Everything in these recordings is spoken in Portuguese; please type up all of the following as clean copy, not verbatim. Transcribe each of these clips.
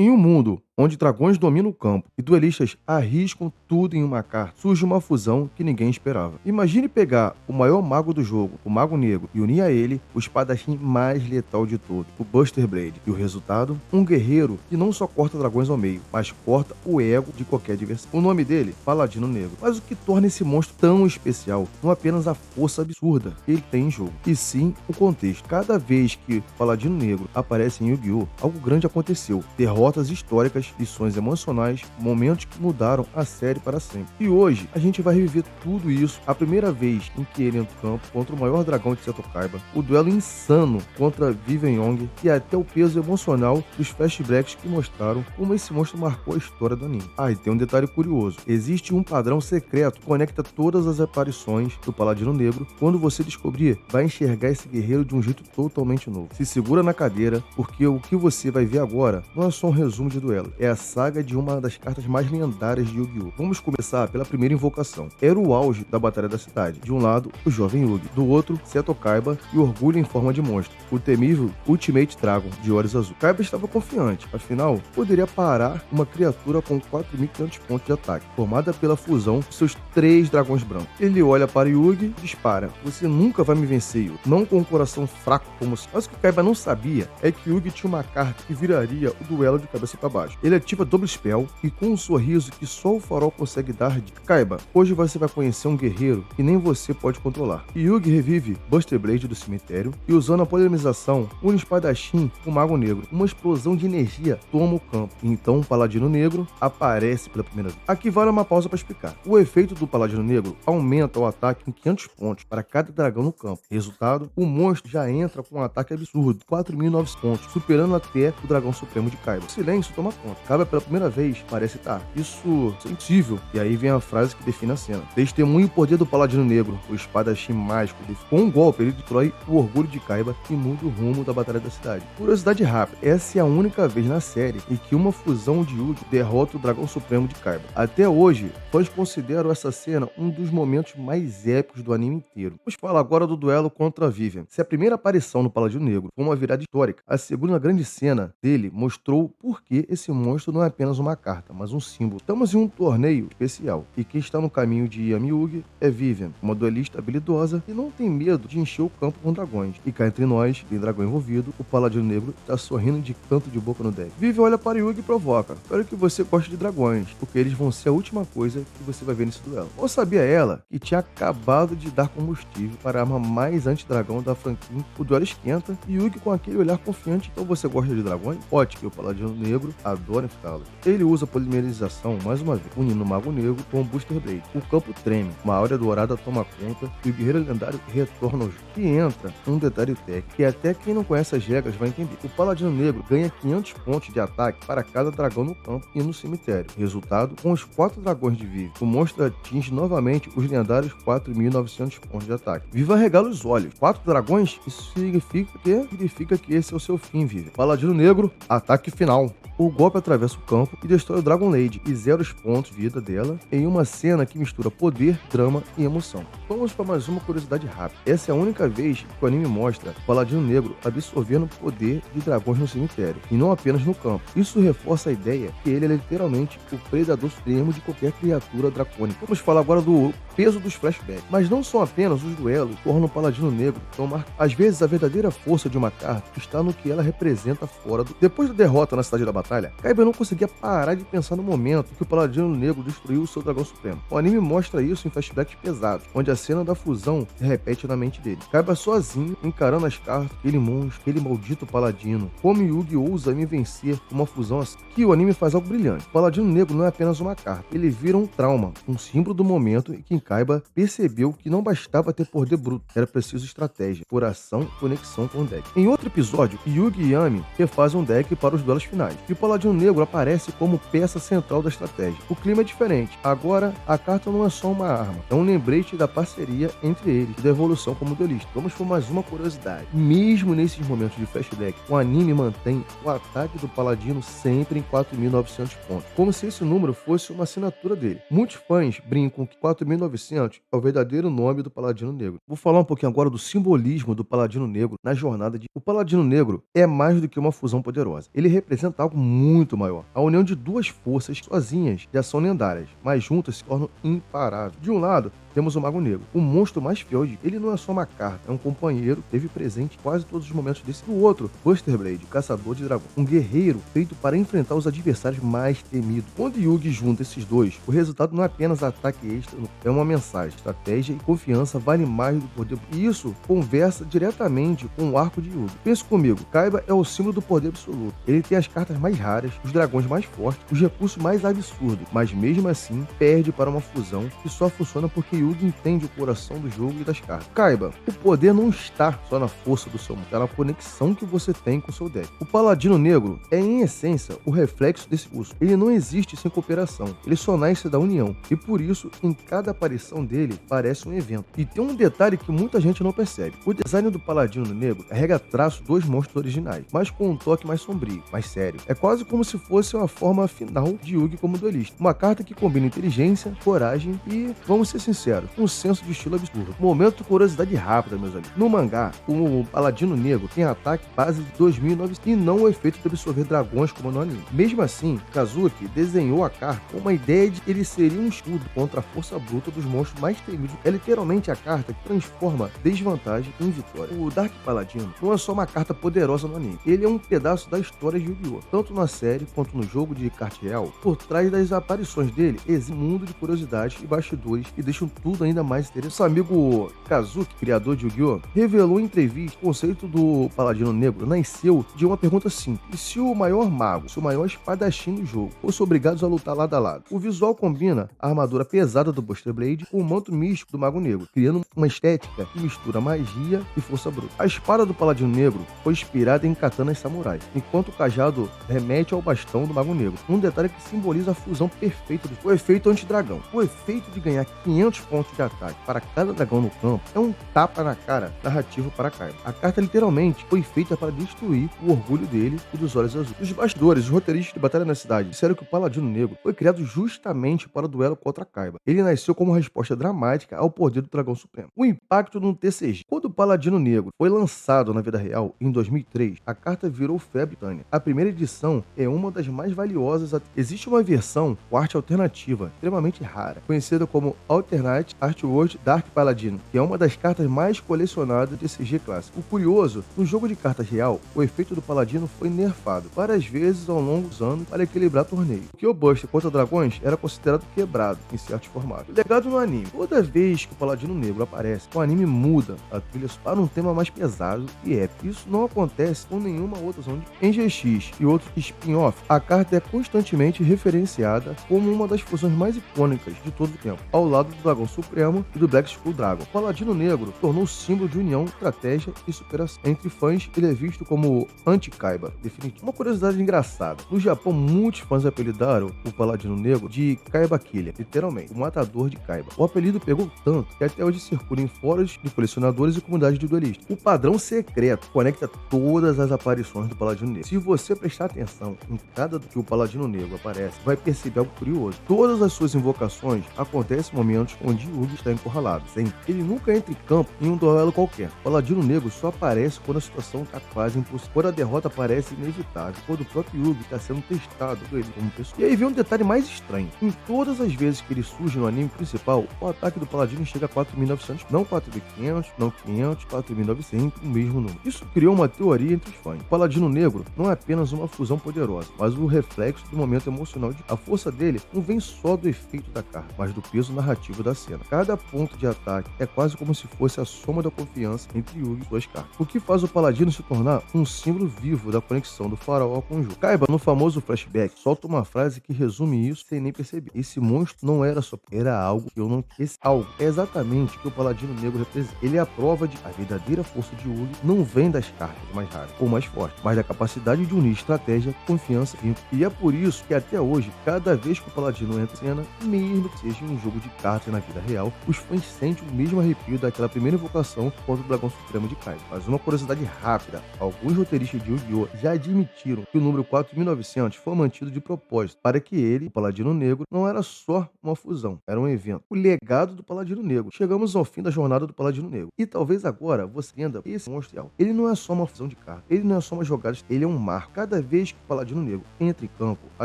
Em um mundo onde dragões dominam o campo e duelistas arriscam tudo em uma carta, surge uma fusão que ninguém esperava. Imagine pegar o maior mago do jogo, o Mago Negro, e unir a ele o espadachim mais letal de todos, o Buster Blade. E o resultado? Um guerreiro que não só corta dragões ao meio, mas corta o ego de qualquer adversário. O nome dele? Paladino Negro. Mas o que torna esse monstro tão especial não é apenas a força absurda que ele tem em jogo, e sim o contexto. Cada vez que Paladino Negro aparece em Yu-Gi-Oh!, algo grande aconteceu. Derrotas históricas, lições emocionais, momentos que mudaram a série para sempre. E hoje a gente vai reviver tudo isso, a primeira vez em que ele entra no campo contra o maior dragão de Seto Kaiba, o duelo insano contra Vivien Young e até o peso emocional dos flashbacks que mostraram como esse monstro marcou a história do anime. Ah, e tem um detalhe curioso: existe um padrão secreto que conecta todas as aparições do Paladino Negro. Quando você descobrir, vai enxergar esse guerreiro de um jeito totalmente novo. Se segura na cadeira, porque o que você vai ver agora não é só um resumo de duelo, é a saga de uma das cartas mais lendárias de Yu-Gi-Oh! Vamos começar pela primeira invocação. Era o auge da Batalha da Cidade. De um lado, o jovem Yugi. Do outro, Seto Kaiba e Orgulho em forma de monstro. O temível Ultimate Dragon, de olhos azul. Kaiba estava confiante, afinal, poderia parar uma criatura com 4.500 pontos de ataque, formada pela fusão de seus 3 dragões brancos. Ele olha para Yugi e dispara: "Você nunca vai me vencer, Yugi." Não com um coração fraco como se... Mas o que Kaiba não sabia é que Yugi tinha uma carta que viraria o duelo de cabeça para baixo. Ele ativa Double Spell e com um sorriso que só o farol consegue dar de: "Kaiba, hoje você vai conhecer um guerreiro que nem você pode controlar." E Yugi revive Buster Blade do cemitério e, usando a polemização, une espadachim com o Mago Negro. Uma explosão de energia toma o campo. E então o Paladino Negro aparece pela primeira vez. Aqui vale uma pausa para explicar. O efeito do Paladino Negro aumenta o ataque em 500 pontos para cada dragão no campo. Resultado, o monstro já entra com um ataque absurdo, 4.900 pontos, superando até o Dragão Supremo de Kaiba. O silêncio toma conta. Kaiba pela primeira vez parece estar: "Isso é impossível." E aí vem a frase que define a cena: "Testemunhe o poder do Paladino Negro, o espadachim mágico." Com um golpe, ele destrói o orgulho de Kaiba e muda o rumo da Batalha da Cidade. Curiosidade rápida: essa é a única vez na série em que uma fusão de Yugi derrota o Dragão Supremo de Kaiba. Até hoje, fãs consideram essa cena um dos momentos mais épicos do anime inteiro. Vamos falar agora do duelo contra Vivien. Se a primeira aparição no Paladino Negro foi uma virada histórica, a segunda grande cena dele mostrou por que esse monstro não é apenas uma carta, mas um símbolo. Estamos em um torneio especial, e quem está no caminho de Yami Yugi é Vivien, uma duelista habilidosa que não tem medo de encher o campo com dragões. E cá entre nós, tem dragão envolvido, o Paladino Negro está sorrindo de canto de boca no deck. Vivien olha para Yugi e provoca: "Espero que você goste de dragões, porque eles vão ser a última coisa que você vai ver nesse duelo." Ou sabia ela que tinha acabado de dar combustível para a arma mais anti-dragão da franquia? O duelo esquenta e Yugi, com aquele olhar confiante: "Então você gosta de dragões? Ótimo." E o Paladino Negro adora enfrentá-los. Ele usa a polimerização mais uma vez, unindo o Mago Negro com o Buster Blade. O campo treme, uma áurea dourada toma conta e o guerreiro lendário retorna ao jogo. E entra um detalhe técnico que até quem não conhece as regras vai entender. O Paladino Negro ganha 500 pontos de ataque para cada dragão no campo e no cemitério. Resultado: com os 4 dragões de Vivien, o monstro atinge novamente os lendários 4.900 pontos de ataque. Vivien regala os olhos: 4 dragões? Isso significa que esse é o seu fim, Vivien. Paladino Negro, ataque final. O golpe atravessa o campo e destrói o Dragon Lady e zera os pontos de vida dela em uma cena que mistura poder, drama e emoção. Vamos para mais uma curiosidade rápida. Essa é a única vez que o anime mostra o Paladino Negro absorvendo o poder de dragões no cemitério, e não apenas no campo. Isso reforça a ideia que ele é literalmente o predador supremo de qualquer criatura dracônica. Vamos falar agora do peso dos flashbacks. Mas não são apenas os duelos que tornam o Paladino Negro tão marcado. Às vezes a verdadeira força de uma carta está no que ela representa fora do... Depois da derrota na Cidade da Batalha, Kaiba não conseguia parar de pensar no momento que o Paladino Negro destruiu o seu Dragão Supremo. O anime mostra isso em flashbacks pesados, onde a cena da fusão se repete na mente dele. Kaiba sozinho, encarando as cartas: "Aquele monstro, aquele maldito Paladino. Como Yugi ousa me vencer uma fusão assim?" Que o anime faz algo brilhante. O Paladino Negro não é apenas uma carta, ele vira um trauma, um símbolo do momento em que Kaiba percebeu que não bastava ter poder bruto, era preciso estratégia, coração e conexão com o deck. Em outro episódio, Yugi e Yami refazem um deck para os duelos finais, e o Paladino Negro aparece como peça central da estratégia. O clima é diferente. Agora, a carta não é só uma arma, é um lembrete da parceria entre eles e da evolução como duelista. Vamos por mais uma curiosidade. Mesmo nesses momentos de flashback, o anime mantém o ataque do Paladino sempre em 4.900 pontos, como se esse número fosse uma assinatura dele. Muitos fãs brincam que 4.900 2900 é o verdadeiro nome do Paladino Negro. Vou falar um pouquinho agora do simbolismo do Paladino Negro na jornada de... O Paladino Negro é mais do que uma fusão poderosa. Ele representa algo muito maior. A união de duas forças sozinhas já são lendárias, mas juntas se tornam imparáveis. De um lado, temos o Mago Negro, o monstro mais fiel de... Ele não é só uma carta, é um companheiro que esteve presente em quase todos os momentos desse. Do outro, Buster Blade, caçador de dragão, um guerreiro feito para enfrentar os adversários mais temidos. Quando Yugi junta esses dois, o resultado não é apenas ataque extra, é uma mensagem. Estratégia e confiança vale mais do poder. E isso conversa diretamente com o arco de Yugi. Pense comigo, Kaiba é o símbolo do poder absoluto. Ele tem as cartas mais raras, os dragões mais fortes, os recursos mais absurdos, mas mesmo assim perde para uma fusão que só funciona porque Yugi entende o coração do jogo e das cartas. Kaiba, o poder não está só na força do seu mundo, é na conexão que você tem com o seu deck. O Paladino Negro é, em essência, o reflexo desse curso. Ele não existe sem cooperação, ele só nasce da união, e por isso, em cada aparição dele, parece um evento. E tem um detalhe que muita gente não percebe. O design do Paladino Negro carrega traço dos monstros originais, mas com um toque mais sombrio, mais sério. É quase como se fosse uma forma final de Yugi como duelista. Uma carta que combina inteligência, coragem e, vamos ser sinceros, um senso de estilo absurdo. Momento curiosidade rápida, meus amigos. No mangá, o Paladino Negro tem ataque base de 2900 e não o efeito de absorver dragões como no anime. Mesmo assim, Kazuki desenhou a carta com uma ideia de que ele seria um escudo contra a força bruta dos monstros mais temidos. É literalmente a carta que transforma desvantagem em vitória. O Dark Paladino não é só uma carta poderosa no anime, ele é um pedaço da história de Yu-Gi-Oh! Tanto na série quanto no jogo de carta real. Por trás das aparições dele, existe um mundo de curiosidades e bastidores que deixam tudo ainda mais interessante. Seu amigo Kazuki, criador de Yu-Gi-Oh!, revelou em entrevista que o conceito do Paladino Negro nasceu de uma pergunta simples: e se o maior mago, se o maior espadachim do jogo, fosse obrigados a lutar lado a lado? O visual combina a armadura pesada do Buster Blade com o manto místico do Mago Negro, criando uma estética que mistura magia e força bruta. A espada do Paladino Negro foi inspirada em katanas samurais, enquanto o cajado remete ao bastão do Mago Negro, um detalhe que simboliza a fusão perfeita do efeito anti-dragão. O efeito de ganhar 500 pontos de ataque para cada dragão no campo é um tapa na cara narrativo para Kaiba. A carta literalmente foi feita para destruir o orgulho dele e dos olhos azuis. Os bastidores, os roteiristas de Batalha na Cidade disseram que o Paladino Negro foi criado justamente para o duelo contra Kaiba. Ele nasceu como uma resposta dramática ao poder do Dragão Supremo. O impacto no TCG. Quando o Paladino Negro foi lançado na vida real, em 2003, a carta virou febre tânia. A primeira edição é uma das mais valiosas. Existe uma versão com arte alternativa, extremamente rara, conhecida como Alternate Artwork Dark Paladino, que é uma das cartas mais colecionadas do TCG clássico. O curioso, no jogo de cartas real, o efeito do Paladino foi nerfado várias vezes ao longo dos anos para equilibrar torneio. O Kill Buster contra dragões era considerado quebrado em certos formatos. O legado no anime: toda vez que o Paladino Negro aparece, o anime muda a trilha para um tema mais pesado e épico. Isso não acontece com nenhuma outra zona. Em GX e outros spin-off, a carta é constantemente referenciada como uma das fusões mais icônicas de todo o tempo, ao lado do Dragão Supremo e do Black Skull Dragon. O Paladino Negro tornou símbolo de união, estratégia e superação. Entre fãs, ele é visto como anti-Kaiba definitivo. Uma curiosidade engraçada: no Japão, muitos fãs apelidaram o Paladino Negro de Kaiba Killer, literalmente, o matador de Kaiba. O apelido pegou tanto que até hoje circula em fóruns de colecionadores e comunidades de duelistas. O padrão secreto conecta todas as aparições do Paladino Negro. Se você prestar atenção em cada que o Paladino Negro aparece, vai perceber algo curioso. Todas as suas invocações acontecem em momentos onde Yugi está encurralado. Ele nunca entra em campo em um duelo qualquer. O Paladino Negro só aparece quando a situação está quase impossível, quando a derrota parece inevitável, quando o próprio Yugi está sendo testado por ele como pessoa. E aí vem um detalhe mais estranho: em todas as vezes que ele surge no anime principal, o ataque do Paladino chega a 4.900, não 4.500, não 500, 4.900, o mesmo número. Isso criou uma teoria entre os fãs. O Paladino Negro não é apenas uma fusão poderosa, mas o reflexo do momento emocional. A força dele não vem só do efeito da carta, mas do peso narrativo da cena. Cada ponto de ataque é quase como se fosse a soma da confiança entre Yugi e suas cartas, o que faz o Paladino se tornar um símbolo vivo da conexão do faraó com o jogo. Kaiba, no famoso flashback, solta uma frase que resume isso sem nem perceber: esse monstro não era só, era algo que eu não... Esse algo é exatamente o que o Paladino Negro representa. Ele é a prova de que a verdadeira força de Yugi não vem das cartas mais raras ou mais fortes, mas da capacidade de unir estratégia, confiança e vínculo. E é por isso que até hoje, cada vez que o Paladino entra em cena, mesmo que seja em um jogo de cartas na vida vida real, os fãs sentem o mesmo arrepio daquela primeira invocação contra o Dragão Supremo de Kaiba. Mas uma curiosidade rápida, alguns roteiristas de Yu-Gi-Oh! Já admitiram que o número 4900 foi mantido de propósito, para que ele, o Paladino Negro, não era só uma fusão, era um evento. O legado do Paladino Negro. Chegamos ao fim da jornada do Paladino Negro. E talvez agora você entenda esse monstro real. Ele não é só uma fusão de cartas, ele não é só uma jogada, ele é um marco. Cada vez que o Paladino Negro entra em campo, a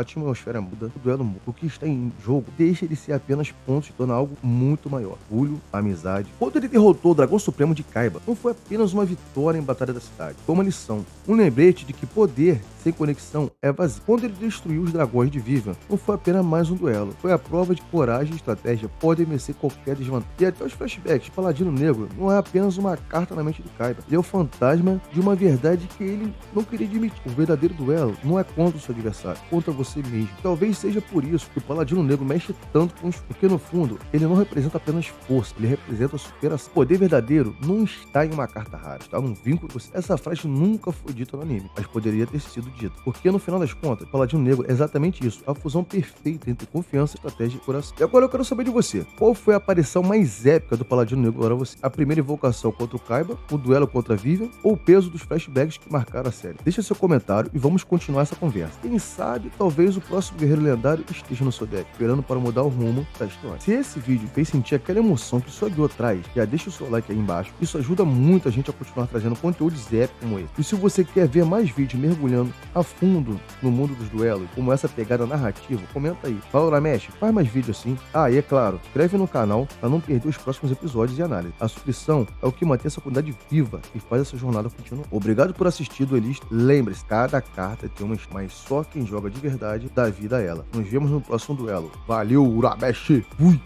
atmosfera muda, o duelo muda. O que está em jogo deixa ele ser apenas pontos e torna algo muito maior. Orgulho, amizade. Quando ele derrotou o Dragão Supremo de Kaiba, não foi apenas uma vitória em Batalha da Cidade, foi uma lição. Um lembrete de que poder sem conexão é vazio. Quando ele destruiu os dragões de Vivian, não foi apenas mais um duelo, foi a prova de que coragem e estratégia podem vencer qualquer desvantagem. E até os flashbacks, Paladino Negro não é apenas uma carta na mente de Kaiba, ele é o fantasma de uma verdade que ele não queria admitir. O verdadeiro duelo não é contra o seu adversário, contra você mesmo. Talvez seja por isso que o Paladino Negro mexe tanto com os... Porque no fundo, ele não representa apenas força, ele representa a superação. O poder verdadeiro não está em uma carta rara, está num vínculo com você. Essa frase nunca foi dita no anime, mas poderia ter sido dita. Porque no final das contas, o Paladino Negro é exatamente isso, a fusão perfeita entre confiança, estratégia e coração. E agora eu quero saber de você, qual foi a aparição mais épica do Paladino Negro para você? A primeira invocação contra o Kaiba, o duelo contra a Vivian ou o peso dos flashbacks que marcaram a série? Deixa seu comentário e vamos continuar essa conversa. Quem sabe, talvez o próximo Guerreiro Lendário esteja no seu deck, esperando para mudar o rumo da história. Se esse vídeo fez sentir aquela emoção que o seu Yu-Gi-Oh! Traz, já deixa o seu like aí embaixo. Isso ajuda muito a gente a continuar trazendo conteúdos épicos como esse. E se você quer ver mais vídeos mergulhando a fundo no mundo dos duelos, como essa pegada narrativa, comenta aí. Fala, Uramesh, faz mais vídeos assim. Ah, e é claro, inscreve no canal para não perder os próximos episódios e análise. A subscrição é o que mantém essa comunidade viva e faz essa jornada continuar. Obrigado por assistir, duelista. Lembre-se, cada carta tem uma, mas só quem joga de verdade dá vida a ela. Nos vemos no próximo duelo. Valeu, Uramesh! Fui!